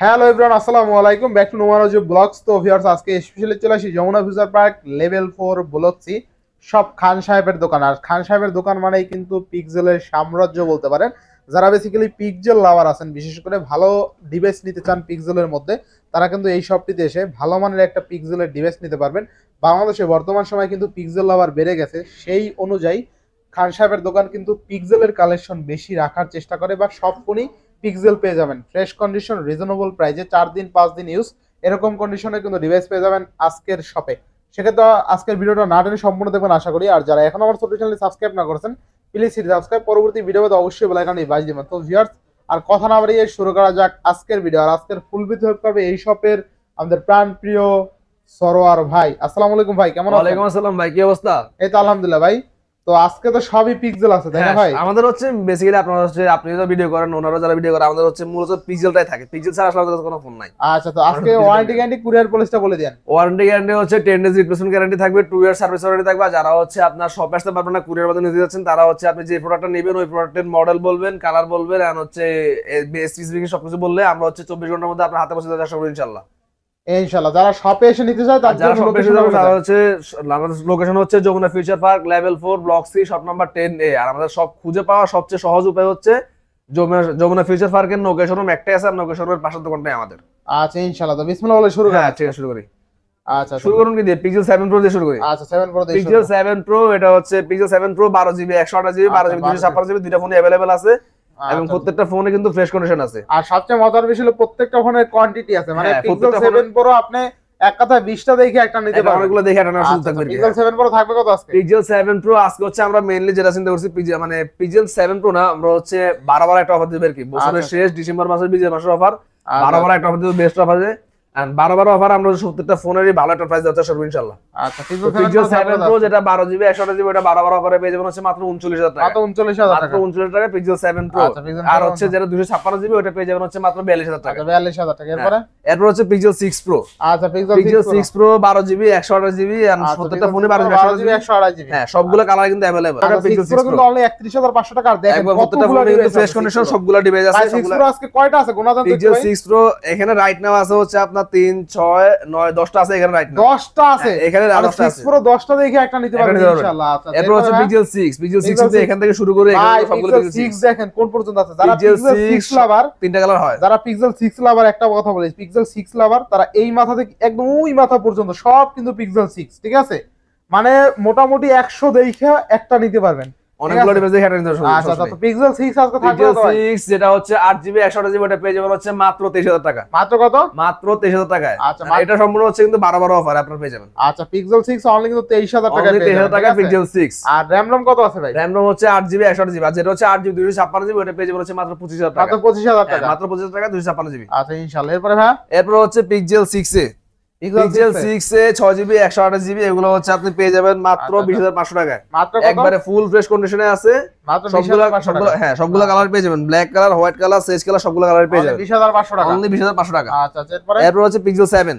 Hello everyone, আসসালামু আলাইকুম, back to নোমারোজ ব্লগস। তো ভিউয়ার্স, আজকে স্পেশালি চলে আসি Jamuna future park level 4 block C সব খান সাহেবের দোকান। আর খান সাহেবের দোকান মানেই কিন্তু পিক্সেলের সাম্রাজ্য বলতে পারেন। যারা বেসিক্যালি পিক্সেল লাভার আছেন, বিশেষ করে ভালো ডিভাইস নিতে চান পিক্সেলের মধ্যে, তারা কিন্তু এই শপটিতে এসে ভালো মানের একটা পিক্সেলের ডিভাইস নিতে পারবেন। বাংলাদেশে বর্তমান সময় কিন্তু পিক্সেল লাভার বেড়ে গেছে, সেই অনুযায়ী খান সাহেবের দোকান কিন্তু পিক্সেলের কালেকশন বেশি রাখার চেষ্টা করে, বা সব ফোনই পিক্সেল পেয়ে যাবেন ফ্রেশ কন্ডিশন, রিজনেবল প্রাইসে, 4 দিন 5 দিন ইউজ এরকম কন্ডিশনে কিন্তু ডিভাইস পেয়ে যাবেন আজকের শপে। সেক্ষেত্রে আজকের ভিডিওটা না টেনে সম্পূর্ণ দেখবেন আশা করি। আর যারা এখন আমার ছোট চ্যানেল সাবস্ক্রাইব না করেছেন, প্লিজ সাবস্ক্রাইব, পরবর্তী ভিডিওতে অবশ্যই বেল আইকনে বাজিয়ে দিবেন। তো ভিউয়ার্স, আর কথা না বাড়িয়ে শুরু করা যাক আজকের ভিডিও। আর আজকের ফুল ভিডিও হেল্প করবে এই শপের আমাদের প্রাণ প্রিয় সরোয়ার ভাই। আসসালামু আলাইকুম ভাই, কেমন আছেন? ওয়ালাইকুম আসসালাম ভাই, কি অবস্থা? এই তো আলহামদুলিল্লাহ ভাই। তো আজকে তো সবই পিক্সেল আছে, তাই না ভাই? আমাদের হচ্ছে বেসিক্যালি আপনারা হচ্ছে আপনি তো ভিডিও করেন, ওনারা যারা ভিডিও করে, আমাদের হচ্ছে মূলত পিক্সেলটাই থাকে। পিক্সেল ছাড়া আসলে আমাদের কোনো ফোন নাই। আচ্ছা, তো আজকে ওয়ারেন্টি গ্যারান্টি কুরিয়ার পলিসিটা বলে দেন। ওয়ারেন্টি গ্যারান্টি হচ্ছে 10 ডেজ রিপ্লেসমেন্ট গ্যারান্টি থাকবে, 2 ইয়ার সার্ভিস ওয়ারেন্টি থাকবে। আর যারা হচ্ছে আপনার শপে আসতে পারবেন না, কুরিয়ার মাধ্যমে নিতে যাচ্ছেন, তারা হচ্ছে আপনি যে প্রোডাক্টটা নেবেন ওই প্রোডাক্টের মডেল বলবেন, কালার বলবেন, আর হচ্ছে স্পেসিফিকেশন সবকিছু বললে আমরা হচ্ছে 24 ঘন্টার মধ্যে আপনার হাতে পৌঁছে দেওয়ার চেষ্টা করব ইনশাআল্লাহ। ইনশাআল্লাহ যারা শপে এসে নিতে চায় তার জন্য লোকেশন হচ্ছে Jamuna future park level 4 block C shop number 10A। আর আমাদের সব খুঁজে পাওয়া সবচেয়ে সহজ উপায় হচ্ছে যমুনা ফিউচার পার্কের নৌকা শোরুম একটাই আছে, আর নৌকা শোরুমের পাশের দোকানটাই আমাদের। আচ্ছা ইনশাআল্লাহ, তো বিসমিল্লাহ বলে শুরু করি। হ্যাঁ ঠিক আছে, শুরু করি। আচ্ছা শুরু করুন কি দিয়ে? পিক্সেল 7 প্রো দিয়ে শুরু করি। আচ্ছা 7 প্রো দিয়ে পিক্সেল 7 প্রো, এটা হচ্ছে pixel 7 pro 12GB 128GB 12GB 256GB দুইটা ফোনে अवेलेबल আছে, এবং প্রত্যেকটা ফোনে কিন্তু ফ্রেশ কন্ডিশন আছে। আর সবচেয়ে মজার বিষয় হলো প্রত্যেকটা ফোনের কোয়ান্টিটি আছে, মানে পিক্সেল 7 প্রো আপনি এক কথা 20টা দেখে একটা নিতে পারবেন, অনেকগুলো দেখে একটা নেওয়ার সুযোগ থাকবে। পিক্সেল 7 প্রো থাকবে কত আজকে? পিক্সেল 7 প্রো আজকে হচ্ছে আমরা মেইনলি যেটা চিন্তা করছি মানে পিক্সেল 7 প্রো না, আমরা হচ্ছে 12 একটা অফার দিবে আর কি। বছরের শেষ ডিসেম্বর মাসের বিজয় মাসের অফার 12 একটা অফার দিবে, বেস্ট অফার আছে। আর 12 অফার আমরা 70টা ফোনেরই ভালো একটা প্রাইস দেওয়ার চেষ্টা করব ইনশাআল্লাহ। আচ্ছা পিক্সেল 7 প্রো যেটা 12GB 128GB ওটা 12 অফারে পেয়ে যাবেন হচ্ছে মাত্র 39000 টাকা। মাত্র 39000 টাকা, মাত্র 39000 টাকা পিক্সেল 7 প্রো। আর হচ্ছে যেটা 256GB ওটা পেয়ে যাবেন হচ্ছে মাত্র 42000 টাকা। 42000 টাকা। এরপর হচ্ছে পিক্সেল 6 প্রো। আচ্ছা পিক্সেল 6 প্রো 12GB 128GB আর 70টা ফোনে 12GB 128GB। হ্যাঁ, সবগুলো কালার কিন্তু अवेलेबल। পিক্সেল 6 প্রো কিন্তু অনলি 31500 টাকা। আর দেখেন কতটা ফোনে কিন্তু ফ্রেশ কন্ডিশন সবগুলো ডিভাইস আছে। 6 প্রো আজকে কয়টা আছে গোনা জানতে? পিক্সেল 6 প্রো এখানে রাইট নাও আছে হচ্ছে আপনার 3 6 9 10টা আছে এখানে রাইট নাও। 10টা আছে এখানে 10টা আছে। 6 প্রো 10টা দেখে একটা নিতে পারবেন ইনশাআল্লাহ। আচ্ছা এরপর হচ্ছে পিক্সেল 6 এখান থেকে শুরু করে এখানে সবগুলো পিক্সেল 6 দেখেন কোন পর্যন্ত আছে। যারা পিক্সেল 6 লাভার, তিনটা কালার হয়, যারা পিক্সেল 6 লাভার, একটা কথা বলি, পিক্সেল 6 লাভার তারা এই মাথা থেকে একদম ওই মাথা পর্যন্ত সব কিন্তু পিক্সেল 6, ঠিক আছে? মানে মোটামুটি 100 দেখে একটা নিতে পারবেন, অনেকগুলো ডিভাইস দেখে এটা নিতে হবে। আচ্ছা তো পিক্সেল 6 আজকে থাকবে পিক্সেল 6 যেটা হচ্ছে 8GB 128GB ওটা পেয়ে যাবেন হচ্ছে মাত্র 23000 টাকা। মাত্র কত? মাত্র 23000 টাকায়। আচ্ছা এটা সম্পূর্ণ হচ্ছে কিন্তু 12 অফার আপনারা পেয়ে যাবেন। আচ্ছা পিক্সেল 6 অনলি কিন্তু 23000 টাকা পেয়ে যাবেন। 23000 টাকা পিক্সেল 6। আর RAM ROM কত আছে ভাই? RAM ROM হচ্ছে 8GB 128GB, আর যেটা হচ্ছে 8GB 256GB ওটা পেয়ে যাবেন হচ্ছে মাত্র 25000 টাকা। মাত্র 25000 টাকা। মাত্র 25000 টাকা 256GB। আচ্ছা ইনশাআল্লাহ। এরপরে ভাই এরপর হচ্ছে পিক্সেল 6 এ, পিক্সেল 6 এ 6GB 128GB এগুলো হচ্ছে আপনি পেয়ে যাবেন মাত্র 20500 টাকায়। মাত্র একবারে ফুল ফ্রেশ কন্ডিশনে আছে, মাত্র সবগুলো হ্যাঁ সবগুলো কালার পেয়ে যাবেন, ব্ল্যাক কালার, হোয়াইট কালার, সেজ কালার সবগুলো কালার পেয়ে যাবেন 20500 টাকা, অনলি 20500 টাকা। আচ্ছা এরপরে এরপর হচ্ছে পিক্সেল 7।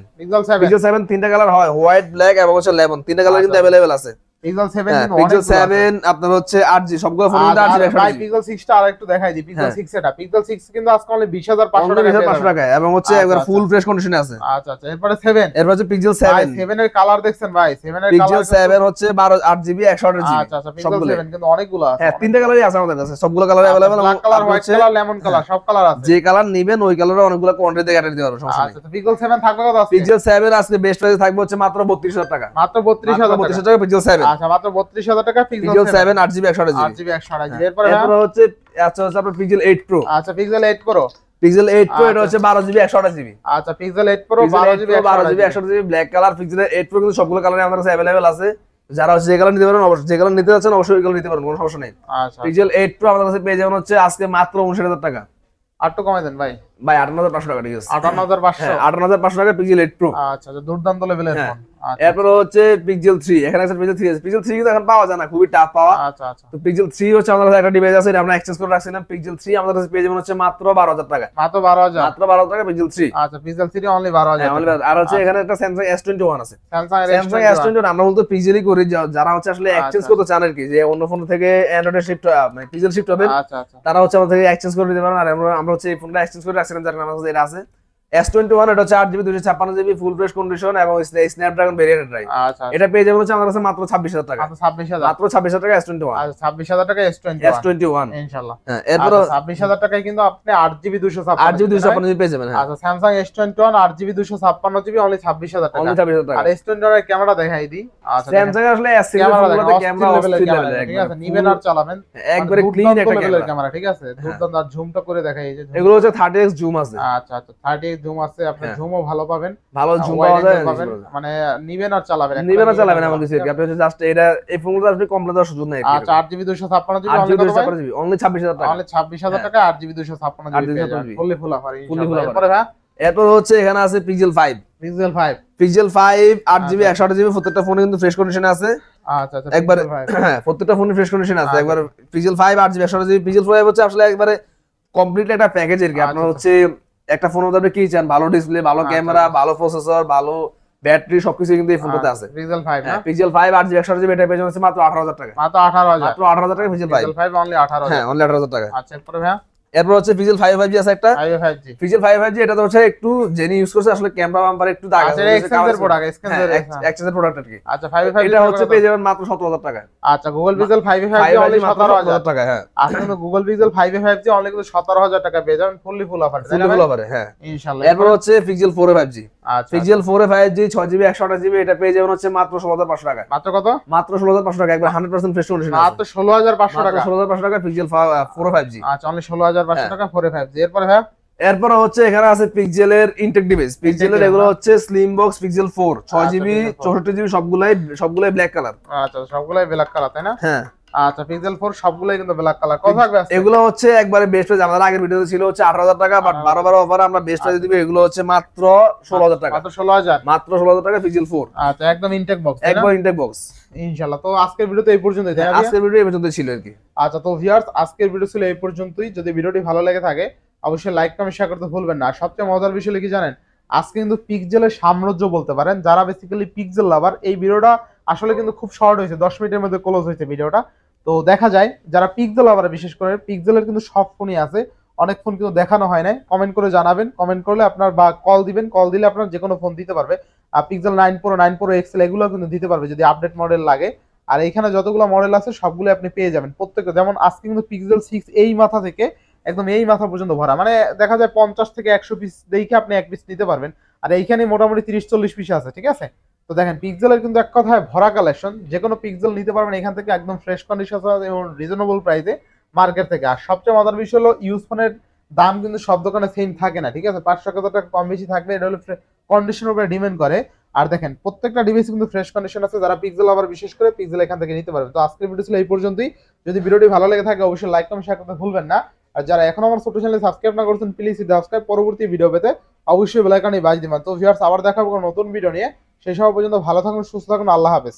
পিক্সেল 7 তিনটা কালার হয়, হোয়াইট, ব্ল্যাক এবং হচ্ছে লেমন, তিনটা কালার কিন্তু अवेलेबल আছে। পিক্সেল 7 কিন্তু পিক্সেল 7 আপনার হচ্ছে 8G সবগুলো ফোন কিন্তু 8G ভাই। পিক্সেল 6 টা আরেকটু দেখাই দিই। পিক্সেল 6 এটা পিক্সেল 6 কিন্তু আজকে অনলি 20500 টাকা, 20500 টাকা এবং হচ্ছে একবার ফুল ফ্রেশ কন্ডিশনে আছে। আচ্ছা এরপরে 7। এরপর হচ্ছে পিক্সেল 7। 7 এর কালার দেখছেন ভাই? 7 এর পিক্সেল 7 হচ্ছে 8GB 128GB। আচ্ছা পিক্সেল 7 কিন্তু অনেকগুলো আছে। হ্যাঁ, তিনটা কালারই আছে আমাদের কাছে, সবগুলো colour available. Black colour, white colour, lemon colour সব কালার আছে। যে কালার নেবেন ওই কালারে অনেকগুলো কোয়ান্টিটি দেখে দিতে পারবো, সমস্যা নেই। আচ্ছা তো পিক্সেল 7 থাকবে কত আজকে? পিক্সেল 7 আজকে বেস্ট প্রাইসে থাকবে হচ্ছে মাত্র 32000 টাকা। মাত্র 32000 টাকা পিক্সেল 7। আচ্ছা মাত্র 32000 টাকা pixel 7 8GB 128GB। 8GB 128GB। এরপরে হচ্ছে আপনার পিক্সেল 8 প্রো। আচ্ছা পিক্সেল 8 প্রো। পিক্সেল 8 প্রো এটা হচ্ছে 12GB 128GB। আচ্ছা pixel 8 pro 12GB 128GB black colour. Pixel 8 pro কিন্তু সবগুলো কালারই আমাদের কাছে अवेलेबल আছে। যারা হচ্ছে যে কালার নিতে পারেন অবশ্যই, যে কালার নিতে যাচ্ছেন অবশ্যই ওই কালার নিতে পারেন, কোনো সমস্যা নেই। আচ্ছা পিক্সেল 8 প্রো আমাদের কাছে পেয়ে যাবেন হচ্ছে আজকে মাত্র 59000 টাকা। আর একটু কমাই দেন ভাই। 58500 টাকা, ঠিক আছে? 58500। 58500 টাকা পিক্সেল 8 প্রো। আচ্ছা দুর্দান্ত লেভেলের ফোন। এরপর হচ্ছে পিক্সেল 3। এখানে আছে পিক্সেল 3 আছে। পিক্সেল 3 কিন্তু এখন পাওয়া যায় না, খুবই টাফ পাওয়া। আচ্ছা তো পিক্সেল 3 হচ্ছে আমাদের কাছে একটা ডিভাইস আছে, এটা আমরা এক্সচেঞ্জ করে রাখছিলাম। পিক্সেল 3 আমাদের কাছে পেয়ে যাবেন হচ্ছে মাত্র 12000 টাকা। মাত্র 12000। মাত্র 12000 টাকা পিক্সেল 3। আচ্ছা পিক্সেল 3 অনলি 12000। আর হচ্ছে এখানে একটা স্যামসাং S21 আছে। স্যামসাং S21 আমরা বলতে পিক্সেলই করি, যারা হচ্ছে আসলে এক্সচেঞ্জ করতে চান আর কি, যে অন্য ফোন থেকে অ্যান্ড্রয়েডে শিফট মানে পিক্সেল শিফট হবে, আচ্ছা তারা হচ্ছে আমাদের থেকে এক্সচেঞ্জ করে দিতে পারেন। আর আমরা হচ্ছে এই ফোনটা এক্সচেঞ্জ করে রাখছিলাম, যার কারণে আমাদের কাছে এটা আছে। S21 এটা হচ্ছে 8GB 256GB full fresh condition এবং স্ন্যাপড্রাগন ভেরিয়েন্ট ড্রাইভ। আচ্ছা এটা পেয়ে যাবেন হচ্ছে আমার কাছে মাত্র 26000 টাকা। মাত্র 26000, মাত্র 26000 টাকা S21। আচ্ছা 26000 টাকা S21 ইনশাআল্লাহ। হ্যাঁ, এরপর 26000 টাকায় কিন্তু আপনি 8GB 256 8GB 256GB পেয়ে যাবেন। হ্যাঁ, আচ্ছা Samsung S21 8GB 256GB only 26000 টাকা। অনলি 26000 টাকা। আর S21 এর ক্যামেরা দেখাই দিই। আচ্ছা স্যামসাং আসলে S সিরিজ ফোনগুলোতে ক্যামেরা অস্থির লেভেলের, ঠিক আছে, নিবেন আর চালাবেন একবারে ক্লিন একটা ক্যামেরা, ঠিক আছে, দুর্দান্ত। আর জুমটা করে দেখাই, এই যে এগুলো হচ্ছে 30x জুম আছে। আচ্ছা আচ্ছা 30x জুম আছে, আপনি জুমও ভালো পাবেন, ভালো জুম পাওয়া যায়, মানে নিবেন আর চালাবেন, নিবেন আর চালাবেন এমন কিছু। আপনি হচ্ছে জাস্ট এটা এই ফোনগুলো আপনি কমপ্লিট দেওয়ার সুযোগ নাই। আচ্ছা 8GB 256GB অনলি 26000 টাকা। অনলি 26000 টাকা 8GB 256GB fully full offer. এরপরে ভাই এরপর হচ্ছে এখানে আছে পিক্সেল 5। পিক্সেল 5 8GB 128GB প্রত্যেকটা ফোনে কিন্তু ফ্রেশ কন্ডিশনে আছে। আচ্ছা আচ্ছা একবার হ্যাঁ, প্রত্যেকটা ফোনে ফ্রেশ কন্ডিশনে আছে। একবার পিক্সেল 5 8GB 128GB পিক্সেল 5 হচ্ছে আসলে একবারে কমপ্লিট একটা প্যাকেজ এর কি। আপনার হচ্ছে একটা ফোনের মধ্যে আপনি কি চান, ভালো ডিসপ্লে, ভালো ক্যামেরা, ভালো প্রসেসর, ভালো ব্যাটারি, সবকিছু কিন্তু এই ফোনটাতে আছে। পিক্সেল 5 না, পিক্সেল 5 8GB 128GB এটা পেয়ে যাচ্ছে মাত্র 18000 টাকা। মাত্র 18000, মাত্র 18000 টাকা পিক্সেল 5 অনলি 18000। হ্যাঁ, অনলি 18000 টাকা। আচ্ছা এরপরে ভাই এরপর হচ্ছে পিক্সেল 5 5G আছে একটা। 5G পিক্সেল 5 5G এটা তো হচ্ছে একটু জেনি ইউজ করছে আসলে ক্যামেরা বাম্পার একটু দাগ আছে। এক্সচেঞ্জের প্রোডাক্ট, এক্সচেঞ্জের প্রোডাক্ট আর কি। আচ্ছা 5 এটা হচ্ছে পেয়ে যাবেন মাত্র 17000 টাকা। আচ্ছা গুগল পিক্সেল 5 অনলি 17000 টাকা। হ্যাঁ, আসলে গুগল পিক্সেল 5 অনলি কিন্তু 17000 টাকা পেয়ে যাবেন ফুললি ফুল অফার, ফুল ফুল অফারে। হ্যাঁ ইনশাআল্লাহ। এরপর হচ্ছে পিক্সেল 4 5G। আচ্ছা পিক্সেল 4 5G 6GB 128GB এটা পেয়ে যাবেন হচ্ছে মাত্র 16500 টাকা। মাত্র কত? মাত্র 16500 টাকা, একবার 100% ফ্রেশ কন্ডিশন। মাত্র 16500 টাকা। 16500 টাকা পিক্সেল 4 5G। আচ্ছা অনলি 16500 টাকা 4 5G। এরপরে ভাই এরপর হচ্ছে এখানে আছে পিক্সেলের ইনটেক ডিভাইস। পিক্সেলের এগুলো হচ্ছে slim box pixel 4 6GB 64GB সবগুলাই ব্ল্যাক কালার। আচ্ছা সবগুলাই ব্ল্যাক কালার তাই না? হ্যাঁ আচ্ছা পিক্সেল 4 সবগুলাই কিন্তু ব্ল্যাক কালার। কত থাকবে আজকে? এগুলো হচ্ছে একবারে বেস্ট প্রাইস। আমাদের আগের ভিডিওতে ছিল হচ্ছে 18000 টাকা, বাট 12 অফারে আমরা বেস্ট প্রাইস দিব। এগুলো হচ্ছে মাত্র 16000 টাকা। মাত্র 16000, মাত্র 16000 টাকা পিক্সেল 4। আচ্ছা একদম ইনটেক বক্স, একবার ইনটেক বক্স ইনশাআল্লাহ। তো আজকের ভিডিওতে এই পর্যন্তই, তাই না? আজকের ভিডিও এই পর্যন্ত ছিল আর কি। আচ্ছা তো ভিউয়ার্স আজকের ভিডিও ছিল এই পর্যন্তই। যদি ভিডিওটি ভালো লেগে থাকে অবশ্যই লাইক কমেন্ট শেয়ার করতে ভুলবেন না। আর সবচেয়ে মজার বিষয় কি জানেন, আজকে কিন্তু পিক্সেলের সাম্রাজ্য বলতে পারেন, যারা বেসিক্যালি পিক্সেল লাভার, এই ভিডিওটা আসলে কিন্তু খুব শর্ট হয়েছে, 10 মিনিটের মধ্যে ক্লোজ হয়েছে ভিডিওটা। তো দেখা যায় যারা পিক্সেল লাভার, বিশেষ করে পিক্সেলের কিন্তু সব ফোনই আছে, অনেক ফোন কিন্তু দেখানো হয় নাই। কমেন্ট করে জানাবেন, কমেন্ট করলে আপনার বা কল দিবেন, কল দিলে আপনার যে কোনো ফোন দিতে পারবে। আর পিক্সেল 9 Pro 9 Pro XL এগুলো কিন্তু দিতে পারবে যদি আপডেট মডেল লাগে। আর এইখানে যতগুলো মডেল আছে সবগুলো আপনি পেয়ে যাবেন প্রত্যেকটা। যেমন আজকে কিন্তু পিক্সেল 6 এই মাথা থেকে একদম এই মাথা পর্যন্ত ভরা, মানে দেখা যায় 50 থেকে 100 পিস দেখে আপনি এক পিস নিতে পারবেন। আর এইখানে মোটামুটি 30-40 পিস আছে, ঠিক আছে। তো দেখেন পিক্সেলের কিন্তু এক কথায় ভরা কালেকশন, যে কোনো পিক্সেল নিতে পারবেন এখান থেকে একদম ফ্রেশ কন্ডিশন এবং রিজনেবল প্রাইসে মার্কেট থেকে। আর সবচেয়ে মজার বিষয় হলো ইউজ ফোনের দাম কিন্তু সব দোকানে সেম থাকে না, ঠিক আছে, 500 টাকা কম বেশি থাকলে এটা হলো কন্ডিশনের উপরে ডিপেন্ড করে। আর দেখেন প্রত্যেকটা ডিভাইস কিন্তু ফ্রেশ কন্ডিশন আছে, যারা পিক্সেল আবার বিশেষ করে পিক্সেল এখান থেকে নিতে পারবে। তো আজকের ভিডিও ছিল এই পর্যন্তই। যদি ভিডিওটি ভালো লেগে থাকে অবশ্যই লাইক কমেন্ট শেয়ার করতে ভুলবেন না। আর যারা এখনো আমার ছোট চ্যানেলে সাবস্ক্রাইব না করেছেন প্লিজ সাবস্ক্রাইব, পরবর্তী ভিডিও পেতে অবশ্যই বেল আইকনে বাজ দিবেন। তো ভিউয়ার্স আবার দেখা হবে নতুন ভিডিও নিয়ে, সেই সময় পর্যন্ত ভালো থাকুন, সুস্থ থাকুন, আল্লাহ হাফেজ।